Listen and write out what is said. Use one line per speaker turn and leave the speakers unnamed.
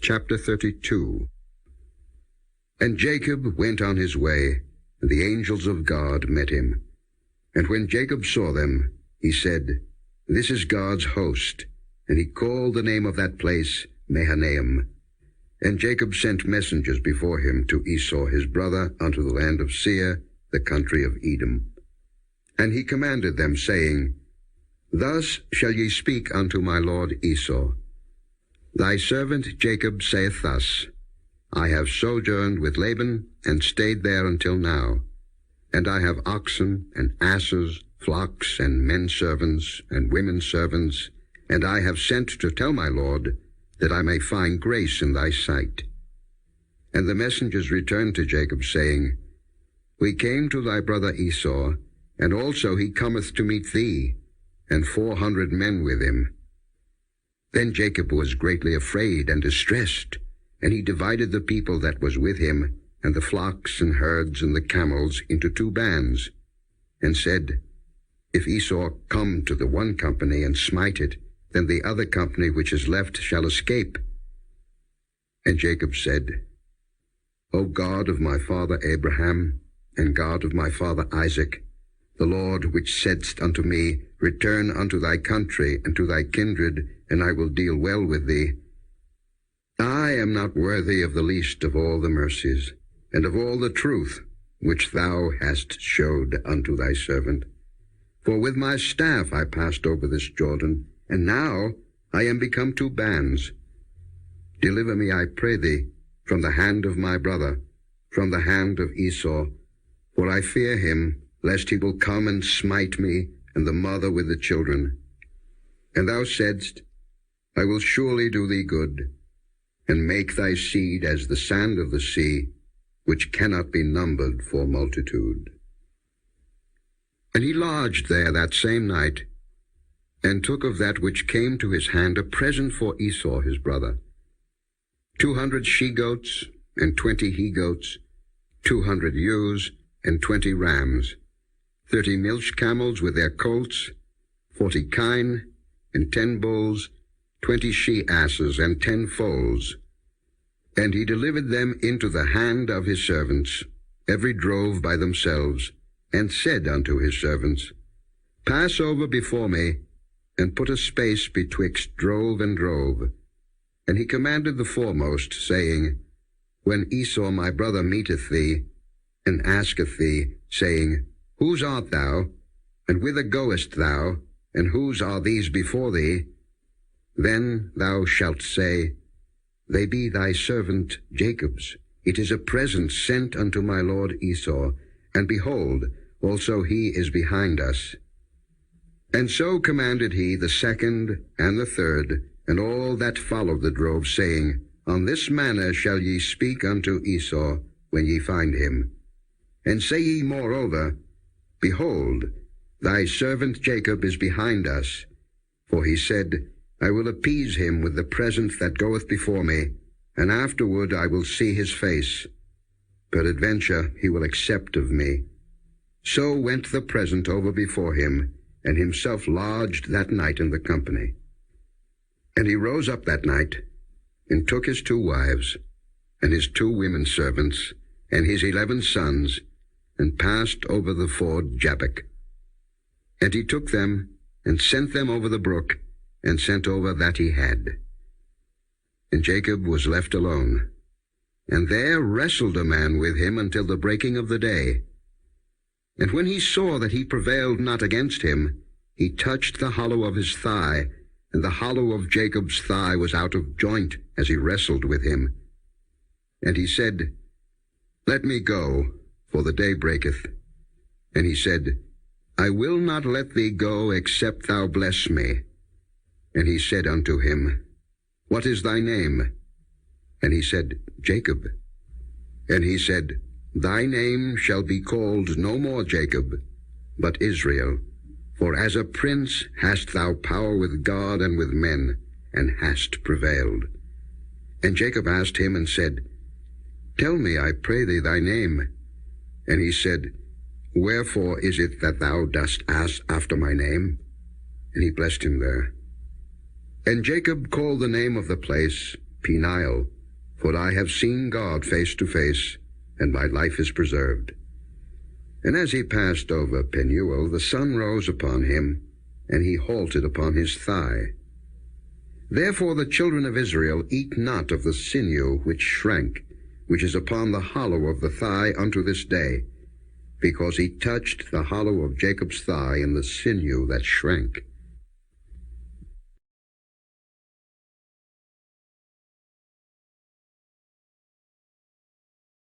Chapter 32. And Jacob went on his way, and the angels of God met him. And when Jacob saw them, he said, This is God's host. And he called the name of that place Mahanaim. And Jacob sent messengers before him to Esau his brother unto the land of Seir, the country of Edom. And he commanded them, saying, Thus shall ye speak unto my lord Esau. Thy servant Jacob saith thus, I have sojourned with Laban, and stayed there until now. And I have oxen, and asses, flocks, and men servants, and women servants, and I have sent to tell my lord, that I may find grace in thy sight. And the messengers returned to Jacob, saying, We came to thy brother Esau, and also he cometh to meet thee, and 400 men with him. Then Jacob was greatly afraid and distressed, and he divided the people that was with him, and the flocks and herds and the camels, into 2 bands, and said, If Esau come to the one company and smite it, then the other company which is left shall escape. And Jacob said, O God of my father Abraham, and God of my father Isaac, the Lord which saidst unto me, Return unto thy country and to thy kindred, and I will deal well with thee. I am not worthy of the least of all the mercies, and of all the truth which thou hast showed unto thy servant. For with my staff I passed over this Jordan, and now I am become 2 bands. Deliver me, I pray thee, from the hand of my brother, from the hand of Esau, for I fear him, lest he will come and smite me, and the mother with the children. And thou saidst, I will surely do thee good, and make thy seed as the sand of the sea, which cannot be numbered for multitude. And he lodged there that same night, and took of that which came to his hand a present for Esau his brother, 200 she-goats, and 20 he-goats, 200 ewes, and 20 rams, 30 milch camels with their colts, 40 kine, and 10 bulls, 20 she-asses, and 10 foals. And he delivered them into the hand of his servants, every drove by themselves, and said unto his servants, Pass over before me, and put a space betwixt drove and drove. And he commanded the foremost, saying, When Esau my brother meeteth thee, and asketh thee, saying, Whose art thou, and whither goest thou, and whose are these before thee? Then thou shalt say, They be thy servant Jacob's. It is a present sent unto my lord Esau, and behold, also he is behind us. And so commanded he the second and the third, and all that followed the drove, saying, On this manner shall ye speak unto Esau when ye find him. And say ye moreover, Behold, thy servant Jacob is behind us. For he said, I will appease him with the present that goeth before me, and afterward I will see his face. Peradventure he will accept of me. So went the present over before him, and himself lodged that night in the company. And he rose up that night, and took his 2 wives, and his 2 women servants, and his 11 sons, and passed over the ford Jabbok. And he took them, and sent them over the brook, and sent over that he had. And Jacob was left alone, and there wrestled a man with him until the breaking of the day. And when he saw that he prevailed not against him, he touched the hollow of his thigh, and the hollow of Jacob's thigh was out of joint as he wrestled with him. And he said, Let me go, for the day breaketh. And he said, I will not let thee go, except thou bless me. And he said unto him, What is thy name? And he said, Jacob. And he said, Thy name shall be called no more Jacob, but Israel. For as a prince hast thou power with God and with men, and hast prevailed. And Jacob asked him and said, Tell me, I pray thee, thy name. And he said, Wherefore is it that thou dost ask after my name? And he blessed him there. And Jacob called the name of the place Peniel, For I have seen God face to face, and my life is preserved. And as he passed over Penuel, the sun rose upon him, and he halted upon his thigh. Therefore the children of Israel eat not of the sinew which shrank, which is upon the hollow of the thigh unto this day, because he touched the hollow of Jacob's thigh in the sinew that shrank.